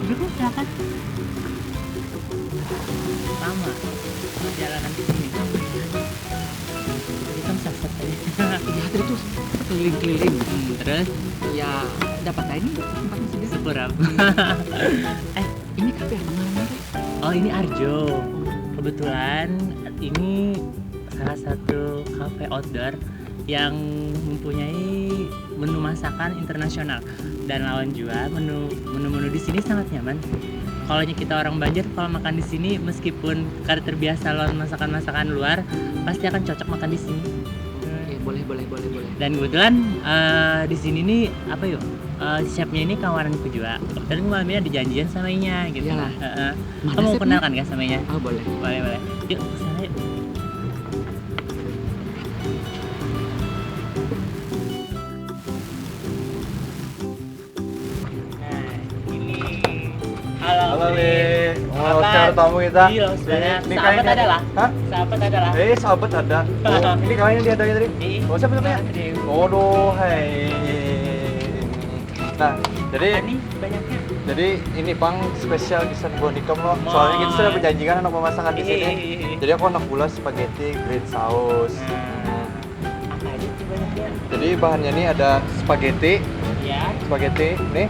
Dulu silakan. Sama perjalanan di sini. Jadi kan sasat tadi. Iya tadi tuh keliling-keliling. Terus Ya dapat ini tempatnya sih. seberapa? Ini kafe apa namanya? Oh ini Arjo. Kebetulan ini salah satu cafe outdoor yang mempunyai menu masakan internasional dan lawan juga menu di sini sangat nyaman. Kalau kita orang Banjar kalau makan di sini meskipun kada terbiasa lawan masakan-masakan luar pasti akan cocok makan di sini. Oke, boleh. Dan kebetulan di sini nih apa yuk? Chefnya ini kawananku juga. Dan malam ini ada janjian sama Inya gitu. Iyalah. Mana Kamu mau chefnya? kenalkan gak sama Inya? Oh boleh. Boleh. Yuk kesana yuk. Nah, ini. Halo, Le. Oh, Sahabat. secara tamu kita. Iya, sebenarnya Ini sahabat kayaknya- adalah. Hah? Sahabat adalah. Sahabat ada. Oh, ini kalian dia tadi. Iya. Oh, siapa namanya? Dewi. Waduh, hai. Nah, jadi Ini banyaknya. ini Bang spesial kisah Bonicom loh. Soalnya kita sudah berjanjikan anak pemasakan di sini. Jadi aku anak gula spaghetti green sauce. Apa aja sih banyaknya? Jadi bahannya ini ada spaghetti Ya. nih.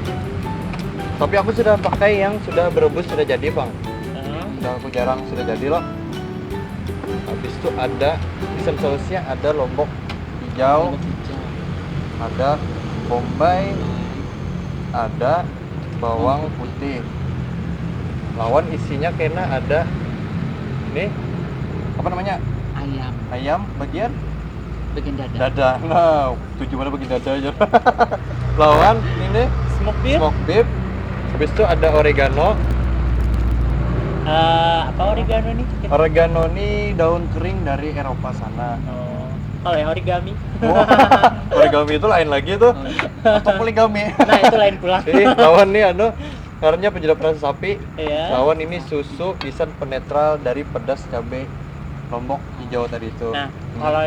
Tapi aku sudah pakai yang sudah berebus sudah jadi, Bang. Udah aku jarang sudah jadi loh. Habis itu ada pisang sausnya, ada lombok hijau, ada bombay, ada bawang putih. Lawan isinya kena ada ini apa namanya? Ayam Ayam bagian bagian dada. dada. Nah, tujuh mana bagian dada aja. Lawan ini Smoke beef. smoke beef. Habis itu ada oregano. Apa oregano nih? Oregano ini daun kering dari Eropa sana. Oh. Kalau yang origami. Oh, origami itu lain lagi tuh. Atau poligami. Nah, itu lain pula. Jadi lawan nih karenanya penyedap rasa sapi. Iya. Lawan ini susu isan penetral dari pedas cabai lombok hijau tadi itu. Nah, kalau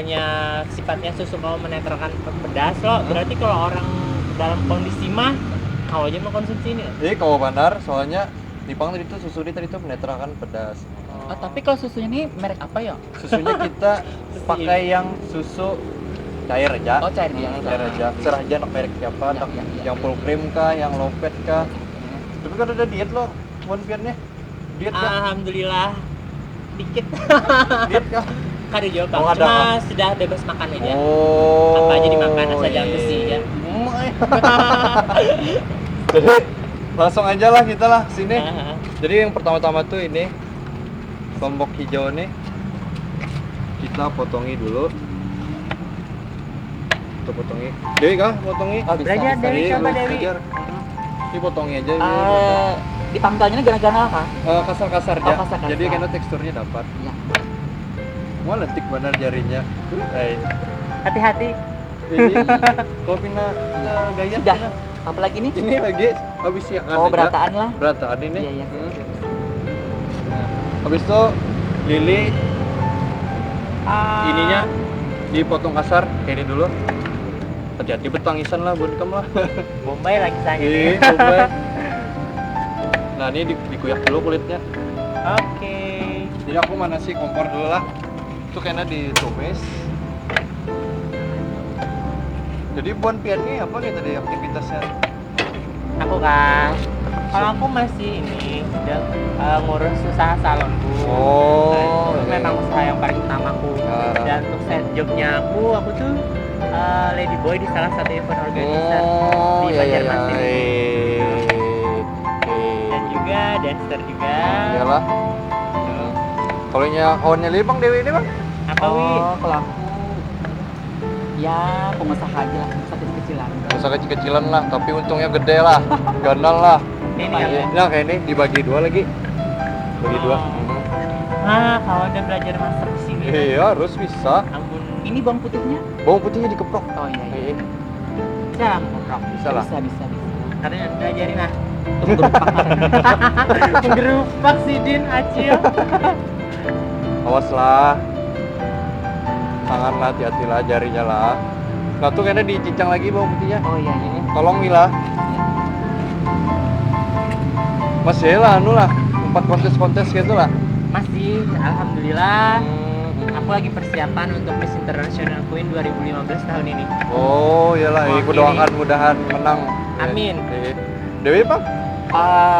sifatnya susu mau menetralkan pedas loh, berarti kalau orang dalam kondisi mah kalau aja mau konsumsi ini. Jadi kalau benar soalnya di Pang tadi itu susu ini tadi itu menetralkan pedas. Oh, tapi kalau susunya ini merek apa ya? Susunya kita pakai yang susu cair aja. Oh, cair biasa. Cair aja. Serah aja nak merek siapa, Ya, nak ya, ya. yang full cream kah, yang low fat kah. Tapi kan ada diet loh, One Pian-nya. Diet kah? Alhamdulillah dikit. Diet kah? Kada jawab, Oh, ada cuma apa? sudah bebas makan aja. Oh. Apa aja dimakan asal jangan besi ya. Jadi langsung aja lah kita lah sini. Ah, Jadi yang pertama-tama tuh ini lombok hijau nih kita potongi dulu. Kita potongi. Dewi kah potongi? Oh, bisa, Belajar bisa. Dewi, Iya, coba lu Dewi. belajar. Ini potongi aja. Dewi. Di pangkalnya gana-gana apa? Kasar-kasar Oh, aja. kasar-kasar. Jadi karena teksturnya dapat. Iya. Wah letik benar jarinya. hati-hati. Ini kopina gaya. Sudah. Apalagi nih? Ini lagi habis siangan Oh, aja. berataan lah. Berataan ini. Iya, iya. Nah, habis itu lili ininya dipotong kasar kayak ini dulu. Hati-hati betangisan lah bukan lah. Bombay lagi saya Ih, nih. coba. Nah, ini dikuyak dulu kulitnya. Oke. Jadi aku manasi kompor dulu lah. Itu kayaknya ditumis. Jadi Buan Pian ini apa nih tadi aktivitasnya? Aku kan. Kalau aku masih ini ngurus usaha salonku. Oh, Nah, itu oke. memang usaha yang paling utamaku. Ah. Dan untuk side jobnya aku tuh lady boy di salah satu event organizer Oh, di iya iya. Banjarmasin. iya. Dan juga dancer juga. Iyalah. Kalau kawannya Lili Bang Dewi ini Bang? Apa wi? Oh, kalau aku ya pengusaha aja lah, pengusaha kecil-kecilan. Usaha kecil-kecilan lah, tapi untungnya gede lah, ganal lah. Ini Apa ya? yang Nah kayak ini dibagi dua lagi, bagi dua. kalau udah belajar masak di sini. Iya harus bisa. Ampun. Ini bawang putihnya? Bawang putihnya dikeprok. Oh iya, iya. Iya, Bisa ngobrol. bisa lah. Bisa. Karena nanti ajarin lah. Gerpak. Gerupak si Din Acil. Awas lah, tangan lah, hati-hati lah, jarinya lah. Nah tuh kayaknya dicincang lagi bawang putihnya. Oh iya. Tolong Mila. Masih lah anu lah, tempat kontes-kontes gitu lah. Masih, alhamdulillah. Hmm. Aku lagi persiapan untuk Miss International Queen 2015 tahun ini. Oh iyalah, Oh, aku doakan mudahan menang. Amin. Dewi Bang?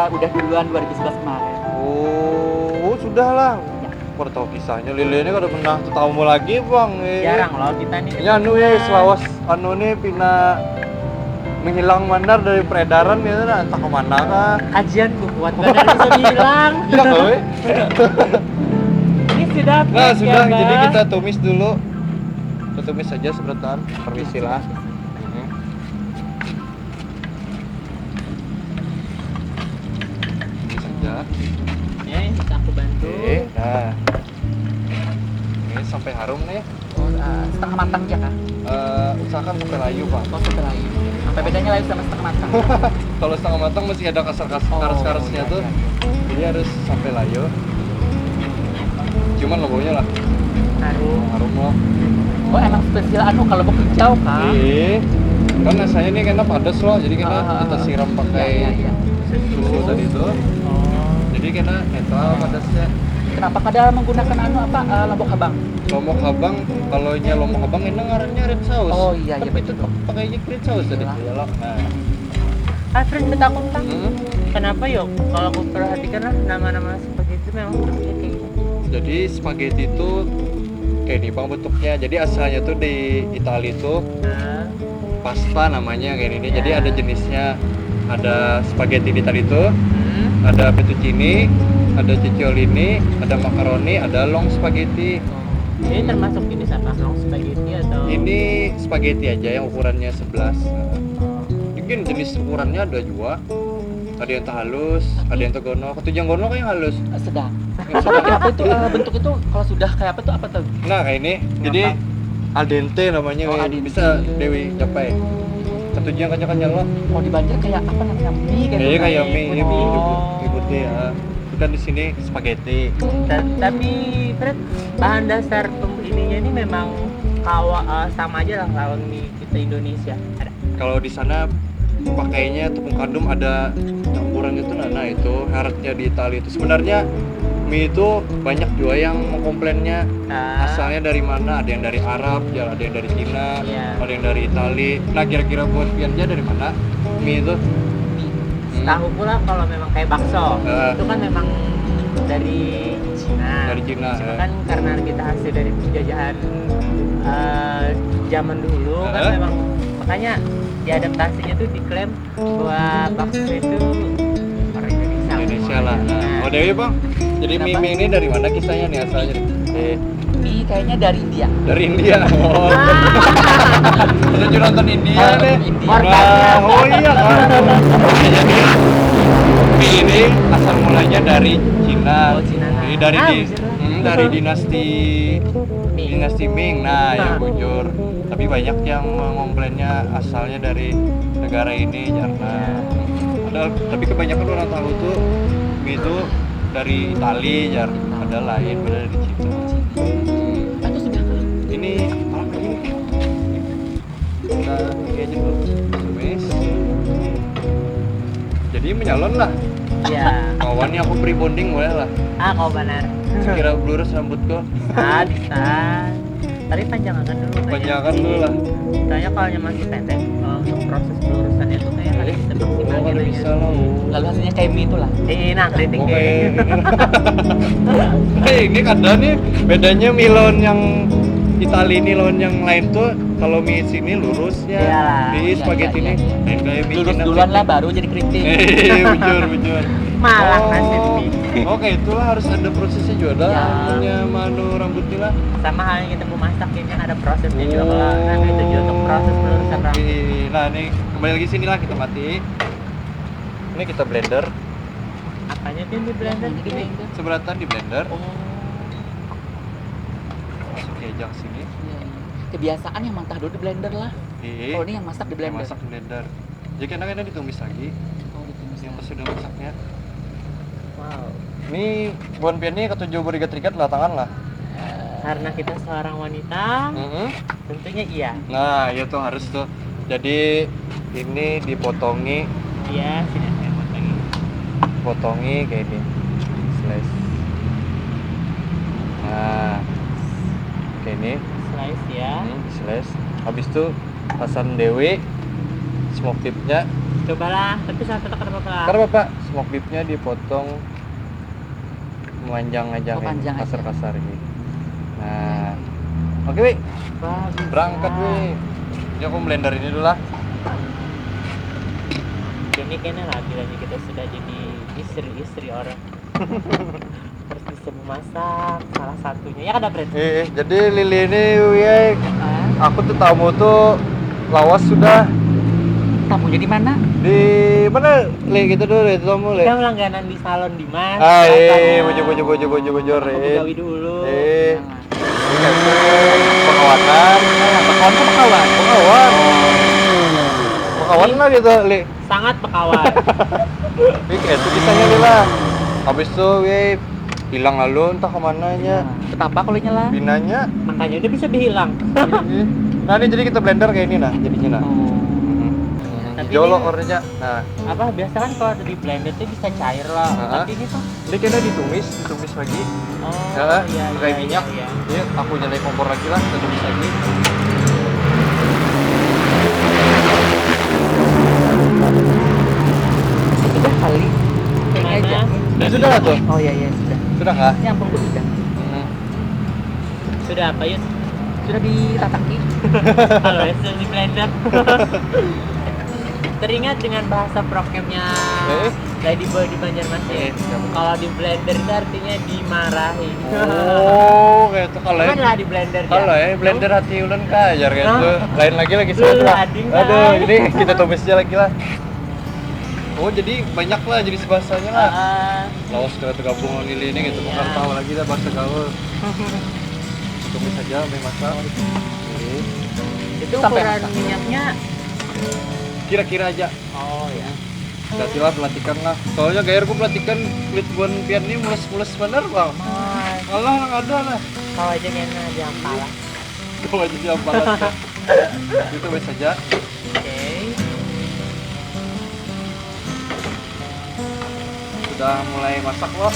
Udah duluan 2011 kemarin. Oh sudah lah. Baru tahu kisahnya Lili ini kalau menang tamu lagi Bang. Jarang loh kita nih. Ya anu ya selawas anu nih pina menghilang mandar dari peredaran gitu nah entah kemana kah. Kajianku kuat badan bisa bilang. Ya kowe. Ini sudah Nah pack, sudah ya, jadi Mbak. kita tumis dulu. Kita tumis saja sebentar. Permisi lah. Ini saja. Ya, ini bisa aku bantu. Oke, nah ini sampai harum nih. Setengah matang ya kak? Usahakan sampai layu Pak. Oh setelah layu. Apa bedanya layu sama setengah matang? Kalau setengah matang masih ada karas-karasnya iya, tuh. iya, iya. Jadi harus sampai layu. Cuman logonya lah Harum. harum loh. Oh emang spesial anu kalau bok hijau kak? Kan rasanya ini kena padas loh. Jadi kena kita siram pakai Iya, iya, iya. susu tadi itu. Oh. Jadi kena netral padasnya. Kenapa kadang menggunakan anu apa lombok habang? Lombok habang, kalau nya lombok habang ini ngarannya red sauce. Oh iya iya Tapi itu betul. pakainya red sauce tadi. Iya. Iyalah. Nah. Friend minta aku tentang Hmm. kenapa yuk kalau aku perhatikan lah nama-nama seperti itu memang bentuknya kayak gitu. Jadi spaghetti itu kayak ini bang bentuknya. Jadi asalnya tuh di Italia itu Nah, pasta namanya kayak ini. Ya. Jadi ada jenisnya, ada spaghetti di Italia itu, hmm. ada fettuccine, ada cicciolini, ada macaroni, ada long spaghetti. Ini termasuk jenis apa? Long spaghetti atau? Ini spaghetti aja yang ukurannya 11. Mungkin jenis ukurannya ada juga. Ada yang halus, ada yang tegono. Ketujang gono kayak halus. Sedang. Tapi apa itu bentuk itu kalau sudah kayak apa tuh? Nah kayak ini. Jadi al dente namanya. Oh, Wi. al dente. Bisa Dewi capai. Ketujang kanyang lo. Mau di Banjar kayak apa namanya mie kayak Kayaknya kayak mie, putih. mie putih ya. Bukan di sini spaghetti. Tapi Fred, bahan dasar ininya ini memang sama aja lah lawan mie kita Indonesia. Ada. Kalau di sana pakainya tepung kandung ada campuran itu nah itu heretnya di Italia itu sebenarnya mie itu banyak juga yang mengkomplainnya asalnya dari mana, ada yang dari Arab ya, ada yang dari Cina, Iya. ada yang dari Italia. Nah kira-kira buat piannya dari mana mie itu? Tahu pula kalau memang kayak bakso itu kan memang dari Cina. Dari Cina, Cuma ya. kan karena kita hasil dari penjajahan zaman dulu kan memang makanya diadaptasinya tuh diklaim bahwa bakso itu orang Indonesia. Indonesia lah. Nah, Oh Dewi bang, jadi Kenapa? mie ini dari mana kisahnya nih asalnya? mie kayaknya dari India. Dari India. Oh. Terus nonton India Oh, nih. India. Nah, oh iya kan. Jadi mie ini asal mulanya dari Cina. Oh, Cina. Jadi dari Cina. dari dinasti Ming. dinasti Ming. Nah, yang Nah. bujur. Tapi banyak yang mengomplainnya asalnya dari negara ini karena ada tapi kebanyakan orang tahu tuh mie itu dari Italia, ada lain, ada dari Cina. Itu sudah kan? Ini malam ini kita ini aja dulu tumis. Jadi menyalon lah Iya. kawannya aku pre-bonding boleh lah Kau benar. kira lurus rambutku Bisa. Tapi panjangkan dulu. kayaknya. panjangkan dulu lah. Soalnya kalau masih pendek, untuk proses pelurusannya tuh kayak harus kita Oh maksimalin kan aja. bisa lah. Lalu hasilnya kayak mie itulah. Nah, kritik Oke. deh. Ini ada nih bedanya Milon yang Italia ini lawan yang lain tuh kalau mie sini lurusnya Iyalah. di Iya, spaghetti iya, ini iya. lain kayak mie Lurus Cina. duluan lah baru jadi kritik. Bujur. Malah nasib mie. Oke, itulah harus ada prosesnya juga dah. Ya. Punya manu rambutnya lah. Sama halnya kita mau masak ini kan ada prosesnya juga kalau nah itu juga untuk proses pelurusan rambut. Nah, nih kembali lagi sini lah kita mati. Ini kita blender. Apanya tuh yang di blender Jadi gini? blender. Seberatan di blender. Oh. Masuk ke ajang sini. Iya, iya. Kebiasaan yang mentah dulu di blender lah. Iya. Oh ini yang masak di Yang blender. masak di blender. Jadi kadang-kadang ditumis lagi. Oh ditumis. Yang pas sudah masaknya. Wow. Ini buan pian ini ketujuh berikat-rikat lah tangan lah. Karena kita seorang wanita, tentunya iya. Nah, iya tuh harus tuh. Jadi ini dipotongi. Iya, sini saya buat lagi. potongi kayak ini slice. Nah kayak ini Slice ya. slice. Habis itu pasang dewe smoke beefnya. Cobalah, tapi saya tetap apa? Karena bapak smoke beefnya dipotong memanjang aja Oh, kayak panjang aja. kasar-kasar ini. Nah oke Wi, Bagus. berangkat Wi. Ini aku blender ini dulu lah. Ini kayaknya lagi kita sudah jadi istri orang. Harus bisa memasak salah satunya. Ya kan Fred? Jadi Lili ini Wi, Ah, aku tuh tamu tuh lawas sudah Tamunya di mana? di mana Le gitu dulu itu tamu Le. kita langganan di salon Dimas. Ah Biasanya. bujur Aku Re. gawi dulu. Pengawatan. Bakawan ke bakawan. Pengawatan lah gitu Le. Sangat pekawan. Wih, itu kisahnya Le lah. Habis itu Wih hilang lalu entah kemananya. Betapa kalau nyala? Binanya. Makanya udah bisa dihilang. Nah ini jadi kita blender kayak ini nah jadinya nah. Tapi Hijau loh ini- warnanya. Nah, Apa biasa kan kalau di blender tuh bisa cair loh. Ah. Tapi ini tuh ini kayaknya ditumis lagi. oh Ya, iya, pakai iya, minyak. iya. Ini aku nyalain kompor lagi lah, kita tumis lagi. Sudah kali. Kayaknya aja. Mana? Sudah lah tuh. Oh iya iya sudah. Sudah kah? Nyambung tuh sudah. Sudah apa Yud? Sudah ditataki. Kalau hasil di blender. Teringat dengan bahasa prokemnya Lady Boy di Banjarmasin. Kalau di blender itu artinya dimarahi. Oh, kayak itu kalau Kan lah di blender kalau ya blender hati ulun kajar kayak itu. Lain lagi Lu sesuatu lah. ading, Aduh, Kak. jadi kita tumis aja lagi lah. Oh, jadi banyak lah jadi bahasanya lah. Laos kita tergabung dengan ini gitu, Iya. bukan tahu lagi dah bahasa gaul. Tumis aja sampai masak. Oke. Itu Sampai ukuran masak. minyaknya. Kira-kira aja. Oh ya. Gantilah pelatikan lah. Soalnya gair ku pelatikan kulit buan pian ini mulus-mulus bener bang. Oh, Allah nang ada lah. kau aja kena jangan pala. Kau aja siap banget. Itu wes saja. Oke. Sudah mulai masak loh.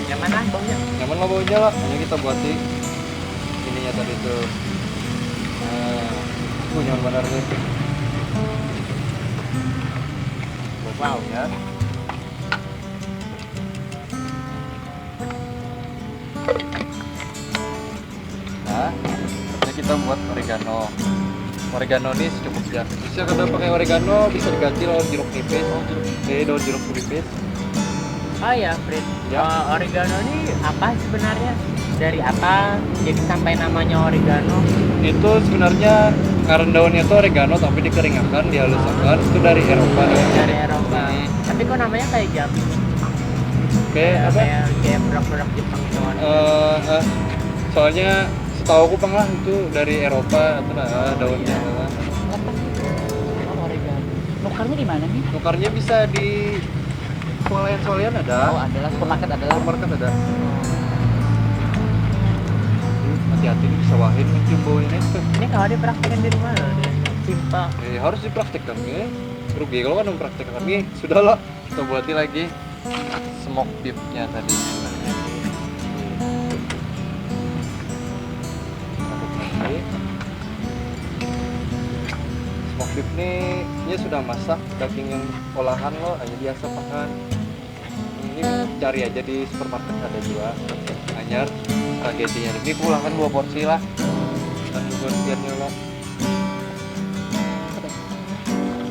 Nyaman lah baunya. Nyaman lah baunya lah. Hanya kita buat di ininya tadi tuh. Nyaman benar nih. Wow ya. Nah, ini kita buat oregano. Oregano ini secukupnya. Bisa kalau pakai oregano bisa diganti lawan jeruk nipis. Daun jeruk nipis. Oh ya, Fred. Ya. Oregano ini apa sebenarnya? Dari apa jadi sampai namanya oregano? Itu sebenarnya karena daunnya itu oregano tapi dikeringkan, dihaluskan. Itu dari Eropa. Dari Eropa. Tapi kok namanya kayak jam? Kayak apa? Kayak produk-produk Jepang gitu. Soalnya setahu aku pang lah itu dari Eropa atau daunnya. Oh, oregano. Nukarnya di mana nih? Nukarnya bisa di swalayan ada. Oh, adalah supermarket adalah. Supermarket ada. Hati-hati nih bisa wahin mencium baunya itu. Ini kalau dipraktekin di rumah loh, dia simpel. Harus dipraktikkan ya. Rugi kalau kan mempraktikkan nih. Sudahlah, kita buatin lagi smoke beef-nya tadi. Aduk lagi. Smoke beef ini sudah masak, daging yang olahan lo hanya biasa makan. Ini cari aja di supermarket ada juga. Anyar spaghettinya ini pulangkan 2 porsi lah. Dan juga biarnya lo.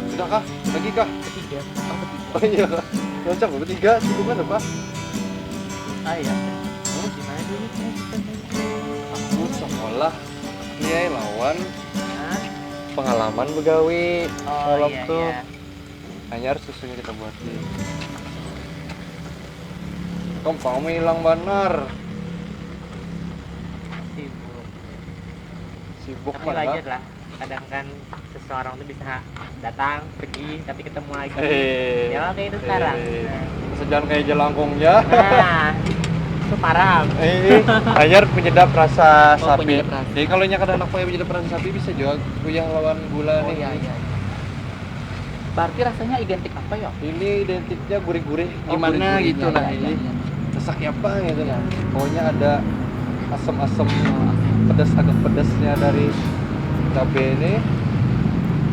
Sudah kah? Lagi kah? Ketiga. Oh iya. Cocok bertiga cukup kan apa? Ah iya. Gimana dulu? Aku sekolah kiai lawan Hah? pengalaman begawi. Oh Kolom iya, tuh. iya. Anyar susunya kita buatin. Kamu hilang benar. Sibuk. Sibuk Tapi mana? wajar lah. Kadang kan seseorang tuh bisa datang, pergi, tapi ketemu lagi. Ya kayak itu sekarang. Sejalan kayak jelangkungnya. Nah, itu parah. Anyar penyedap rasa Oh, sapi. penyedap rasa. Jadi kalau nyak ada anak yang penyedap rasa sapi bisa jual kuyang lawan gula Oh nih. iya iya. Berarti rasanya identik apa ya? Ini identiknya gurih-gurih Oh, gimana gurih-gurih, gitu ya, nah ya, ini. ya. Sesak apa gitu nah. Pokoknya ada asam-asam pedas, agak pedasnya dari cabe ini.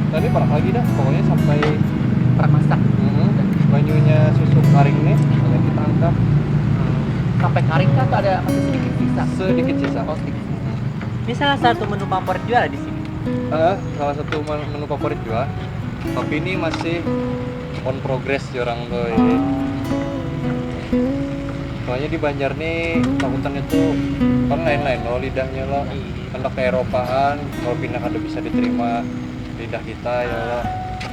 Tadi parah lagi dah, pokoknya sampai Permasak. banyunya susu kering nih, yang kita angkat Sampai kering kan atau ada masih sedikit sisa? sedikit sisa. Oh, sedikit sisa. Ini salah satu menu favorit jual di sini. Salah satu menu favorit juga, tapi ini masih on progress ya orang tuh ini. Soalnya di Banjar nih takutannya tuh kan lain-lain loh lidahnya loh. Anak keeropaan, kalau pindah kada bisa diterima lidah kita ya loh.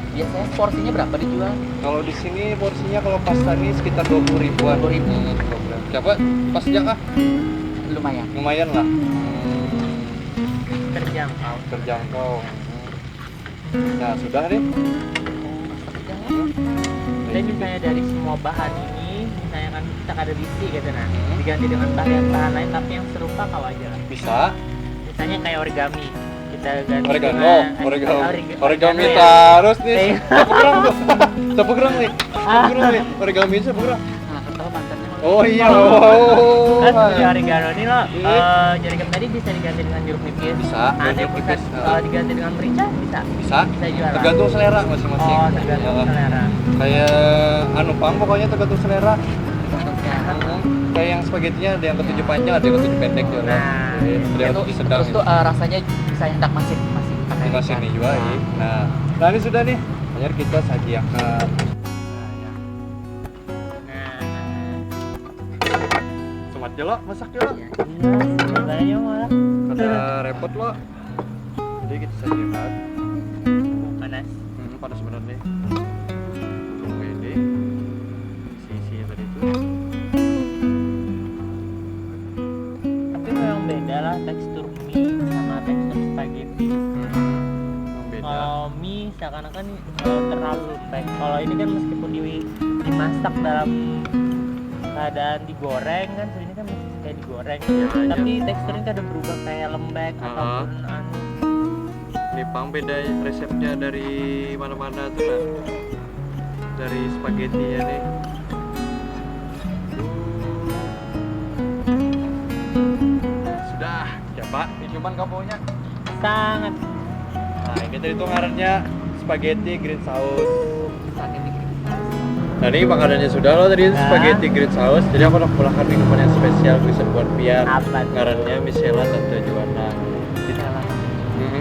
Biasanya porsinya berapa dijual? Kalau di sini porsinya kalau pasta ini sekitar 20 ribuan. 20.000. Coba pas aja Lumayan. lumayan lah. Terjangkau. Terjangkau. Nah sudah deh. Dan misalnya dari semua bahan ini, misalnya kan kita ada diisi gitu nah, diganti dengan bahan lain tapi yang serupa kau aja lah. Bisa. Misalnya kayak origami, kita ganti Oregano, dengan origami ya. terus nih. Eh. Siapa gerang tuh? Siapa gerang nih? Siapa gerang nih? Origami siapa gerang? Nah, tahu mantannya mah. Oh iya. Oh. Kan seperti oregano ini loh, jeruk tadi bisa diganti dengan jeruk nipis. Bisa, Ada jeruk yang bisa nipis, diganti dengan merica, bisa. Bisa. Bisa jual. Tergantung selera masing-masing. Oh, tergantung Ya. selera. Kayak anu pang pokoknya tergantung selera. Bentuknya. Kayak yang spagettinya ada yang ketujuh panjang, ada yang ketujuh pendek juga. Nah, Ada yang Itu ketujuh sedang. terus tuh rasanya bisa hendak masih pakai Ini masih nih juga ya. Nah ini sudah nih. Hanya kita sajiakan. Semat ya lo, masak ya lo. Sebenarnya malah Kada repot lo. Jadi kita sajikan. panas. Panas bener nih. Tunggu ini. Isi-isinya tadi itu. Tapi memang beda lah tekstur mie sama tekstur spaghetti. Beda. Kalau mie seakan-akan terlalu lembek. Kalau ini kan meskipun dimasak dalam keadaan digoreng kan, ini kan masih kayak digoreng. Tapi teksturnya kan ada berubah kayak lembek ataupun anu. Ini pang beda resepnya dari mana-mana tuh lah. Dari spaghetti ya nih. Sudah, coba ciuman kaponya. Sangat. Nah ini tadi tuh ngarannya spaghetti green sauce. Spaghetti. Nah ini makanannya sudah loh tadi spaghetti green sauce. Jadi aku nak pulangkan minuman yang spesial bisa buat Pian. Apa tuh? Ngarannya Michela Tante Juana.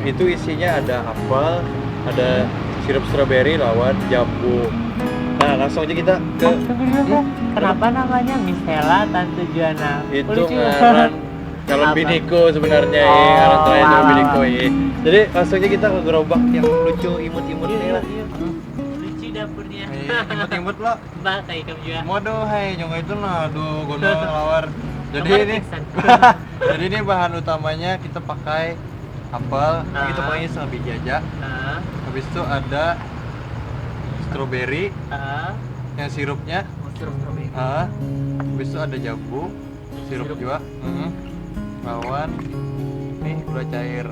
Itu isinya ada apel, ada sirup strawberry lawan jambu. Nah langsung aja kita ke Kenapa namanya Michela Tante Juana? itu Lucu. ngaran calon Apa? biniku sebenarnya ya, Oh, ngaran terakhir calon wow. biniku ya. Jadi langsung aja kita ke gerobak yang lucu imut-imut nih lah. Lucu dapurnya. Imut-imut lo. Pakai kamu juga. Modo hai nyong itu nah aduh gondol lawar. Jadi Nomor ini pingsan. jadi ini bahan utamanya kita pakai apel, kita pakai setengah biji aja. Ah, Habis itu ada strawberry ah, yang sirupnya. Sirup strawberry. Habis itu ada jambu, sirup juga. Lawan nih gula cair.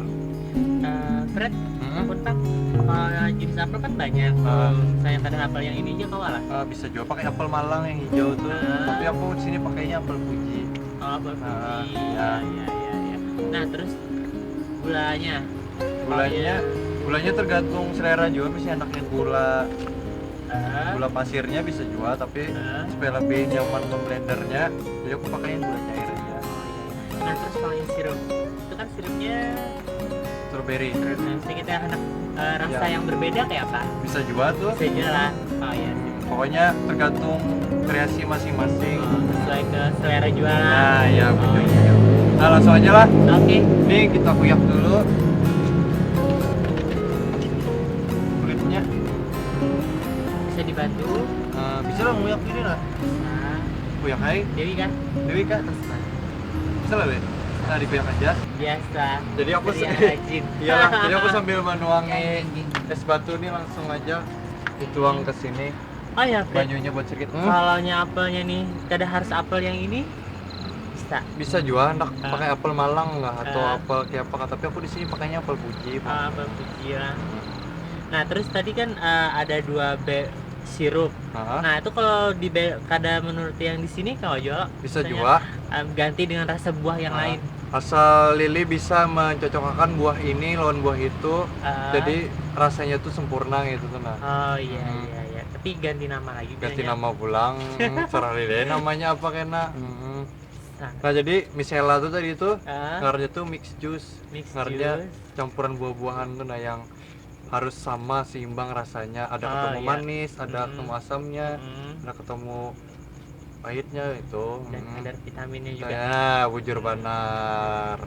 Fred, ampun Pak. Kalau jenis apel kan banyak. Saya kadang apel yang ini aja kau lah. Bisa juga pakai apel Malang yang hijau tuh. Tapi aku di sini pakainya apel Fuji. Oh, apel Fuji. Ya. Ya. Nah, terus gulanya. Gulanya tergantung selera juga. Misalnya anaknya gula pasirnya bisa juga, tapi supaya lebih nyaman memblendernya, jadi aku pakainya gula cair aja. Nah, terus kalau yang sirup, itu kan sirupnya Strawberry sedikit anak rasa yang berbeda kayak apa? bisa juga tuh. Bisa jelas. Oh iya. Pokoknya tergantung kreasi masing-masing. Sesuai ke selera jualan. Nah, ya Oh, betul. iya. Nah, langsung aja lah. Oke. Ini kita kuyak dulu kulitnya. Bisa dibantu. Bisa lah nguyak ini lah. Nah, Kuyak hai. Dewi kan? Dewi kak. Bisa lah deh. Nah dikuyak aja. Biasa. Jadi aku Pria rajin. Iya, jadi aku sambil menuangi es batu ini langsung aja dituang ke sini. Oh ya, Fred. Banyunya buat sedikit. Kalau apelnya nih, kada harus apel yang ini bisa. Bisa juga hendak pakai apel Malang nggak atau Ah. apel kayak apa? Tapi aku di sini pakainya apel Fuji. Apel Fuji lah. Nah, terus tadi kan ada 2 sirup. Hah? Nah, itu kalau kada menurut yang di sini Kang Ojo Bisa misalnya, juga. Ganti dengan rasa buah yang lain. Asal Lili bisa mencocokkan buah ini lawan buah itu, jadi rasanya tuh sempurna gitu tuh nah. Oh iya iya iya. Tapi ganti nama lagi Ganti bilangnya. nama pulang, serah Lili namanya apa kena. Nah jadi misela tuh tadi tuh ngarnya tuh mix juice, Mix ngarnya juice. campuran buah-buahan tuh nah yang harus sama seimbang rasanya. Ada ketemu iya. manis, ada ketemu asamnya, ada ketemu pahitnya itu. Dan kadar vitaminnya juga. Nah, bujur banar.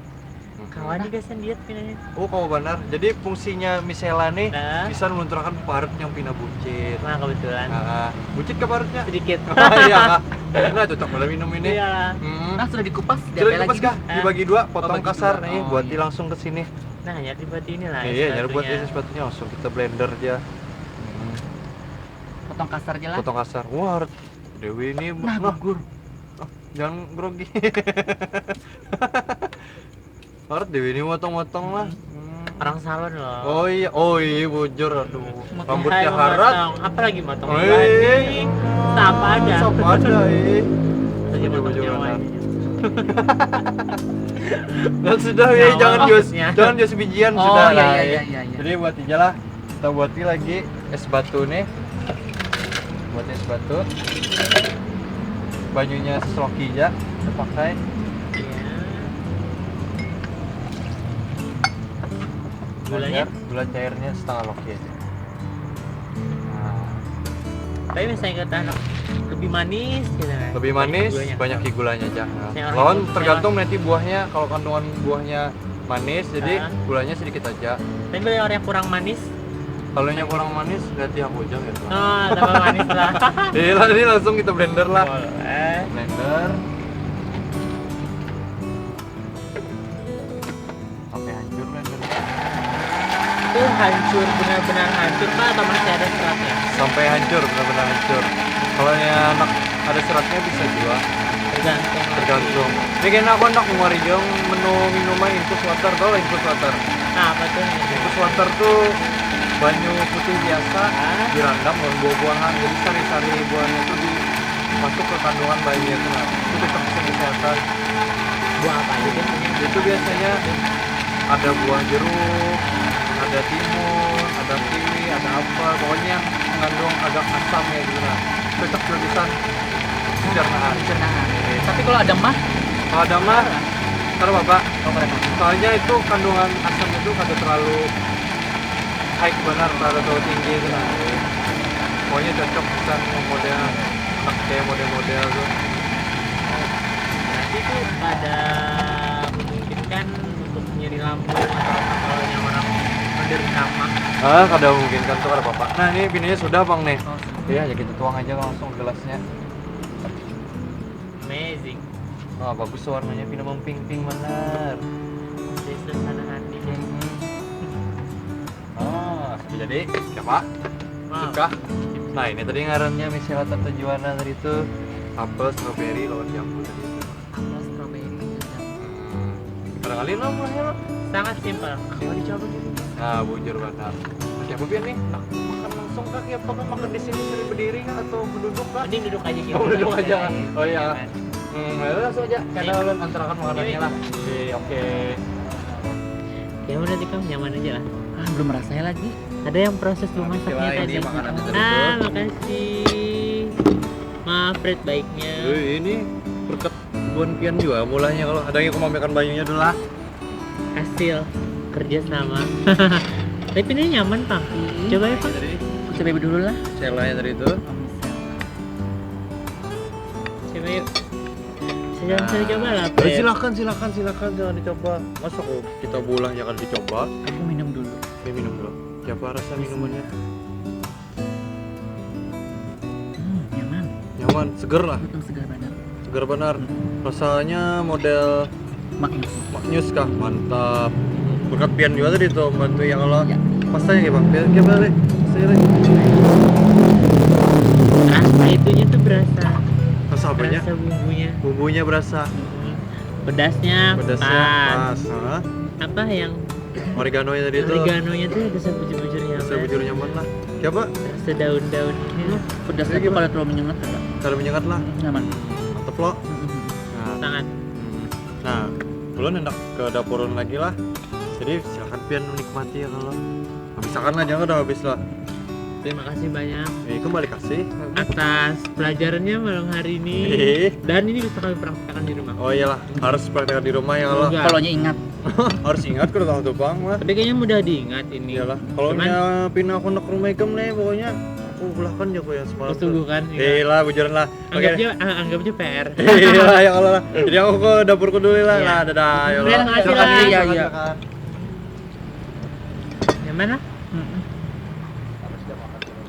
Kawan juga diet pinanya. Oh, kau benar. Jadi fungsinya misela nih Nah. bisa melunturkan parut yang pina buncit. Nah, kebetulan. Nah, buncit ke parutnya? Sedikit. Oh, iya. Nah, cocok boleh minum ini. Iya. Nah, sudah dikupas, Sudah dikupas kah? Dibagi dua, potong bagi kasar dua. nih, Oh, buat iya. langsung ke sini. Nah, nyari buat inilah. Iya, nyari buat ini sepatunya langsung kita blender aja. Potong kasar aja lah. Potong kasar. Wah, Dewi ini Nah, gugur. jangan grogi. Harus Dewi ini motong-motong lah. Orang salon loh. Oh iya, bujur, aduh. Motong Rambutnya Hai, harat. memotong. Apa lagi motong Oh, wajah? Sapa ada. Sapa ada, Saja Bujur, motong bujur, nyawa. benar. Dan sudah ya, Nyawa jangan jos, maksudnya. jangan jos bijian Oh, sudah iya, lah. iya, ya. iya, iya, iya. Jadi buat aja lah. Kita buatin lagi es batu nih. Buat es batu. Bajunya seloki aja kita pakai. Iya. Gulanya? Gula cairnya setengah loki aja. Nah, Tapi misalnya kata anak lebih manis gitu kan. lebih manis, Gulanya. banyak gulanya aja. Nah, Saya orang lawan itu- tergantung nanti buahnya. Kalau kandungan buahnya manis, jadi gulanya sedikit aja. Tapi kalau orang yang kurang manis, Kalau yang kurang manis, berarti aku aja gitu. oh tambah manis lah. Ini langsung kita blender lah. Boleh. Blender. Sampai hancur blendernya. Itu hancur, benar-benar hancur Pak atau masih ada seratnya? Sampai hancur, benar-benar hancur. Kalau yang ada seratnya bisa juga. Tergantung. Tergantung. Ini kayaknya aku nak ngomong yang menu minuman infus water, tau lah infus water. Nah, apa tuh? Infus water tuh banyu putih biasa direndam dengan buah-buahan, jadi sari-sari buahnya tuh masuk ke kandungan bayinya itu lah. Itu tetap bisa kesehatan. Buah apa aja biasanya? Itu biasanya ada buah jeruk, ada timun, ada kiwi, ada apel, pokoknya yang mengandung agak asam ya gitu lah. Cocok jurusan pencernaan. Pencernaan. Tapi kalau ada mah, Kalau ada mah, kalau bapak, oh keren. soalnya itu kandungan asam itu kada terlalu high benar, terlalu tinggi itu lah. Pokoknya cocok pesan model, kayak model-model tuh. Nanti tuh ada memungkinkan untuk nyeri lambung atau apa kalau yang orang menderita mah. Kada mungkin kan tuh ada bapak. Nah ini bininya sudah bang nih. Oh, Iya ya kita tuang aja langsung gelasnya. Amazing. Wah bagus warnanya, bina memping-ping benar. Jadi suasana hati deh. Sudah jadi. Siapa? Wow. Suka? Nah ini tadi ngarannya Michelle Tante Juana tadi itu apel, strawberry, lawan jambu tadi itu. apel strawberry. Pada kali lo mulanya lo. Sangat simpel. Mau dicoba dulu. Nah bujur benar. Siapa biar nih? Nak makan langsung kah? Ya apa kan makan di sini sering berdiri kah atau duduk kah? Mending duduk aja gitu. Oh, duduk aja. Oh iya. Jangan. Langsung aja. Karena ulun antarakan makanannya lah. Oke. Ya udah nanti kamu nyaman aja lah. Ah, belum rasanya lagi. Ada yang proses memasaknya Ini tadi. makanannya tadi Makasih. Maaf Fred baiknya. Ini berkat Buan Pian juga mulanya kalau ada yang memamerkan bajunya dulu lah. Hasil kerja sama. Tapi ini nyaman Pak. Coba ya Pak. Jadi Coba dulu lah. selanya tadi itu. Coba yuk. Saya coba lah Fred. Silakan jangan dicoba. Masa kok kita bolah jangan dicoba? Aku minum dulu. Ini minum dulu. Siapa rasa minumannya? Nyaman. Nyaman, seger lah. Segar benar. Seger benar. Rasanya model Maknyus. maknyus kah? Mantap. Berkat Pian juga tadi tuh bantu yang kalau Ya. pasanya ya bang. Pian gimana deh? Saya lagi. Rasa itunya tuh berasa. Rasa apanya? Rasa bumbunya. Bumbunya berasa. Pedasnya Pedasnya pas. pas. Hah? Apa yang Oregano-nya tadi itu. Oreganonya tuh rasa bujur-bujurnya. Sebujur nyaman lah. Coba. Rasa daun-daun ini. Pedasnya tuh kalau terlalu menyengat enggak? Cara menyengat lah. Nyaman. Mantep lo. Nah, Sangat. nah, belum hendak ke dapurun lagi lah. Jadi silakan pian menikmati ya kalau. Misalkan lah jangan udah habis lah. Terima kasih banyak Kembali kasih. atas pelajarannya malam hari ini. Dan ini bisa kami praktekkan di rumah. Oh iyalah, harus praktekkan di rumah ya kalau. Enggak. Kalau ingat. Harus ingat kalau tahu tuh bang mah. Tapi kayaknya mudah diingat ini. Iyalah, kalau Cuman- nya pindah aku nak rumah ikem nih pokoknya aku belahkan ya aku yang semalam. Sungguh kan? Lah, bujuran lah. Oke. Anggapnya PR. Iya ya Allah lah. Jadi aku ke dapurku dulu lah. Iya. Nah, dadah ya Terima Allah. kasih Silakan, lah. silakan, Iya. silakan. Yang mana?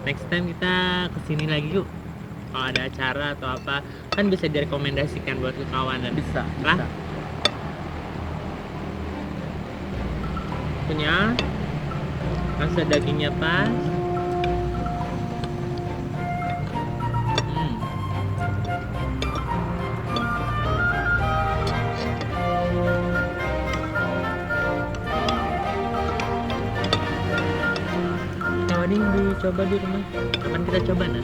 Next time kita kesini lagi yuk. Kalau ada acara atau apa, kan bisa direkomendasikan buat ke kawanan. Bisa. Lah. Punya rasa dagingnya pas. Hmm. Yang mending dicoba di rumah. Kapan kita coba nah?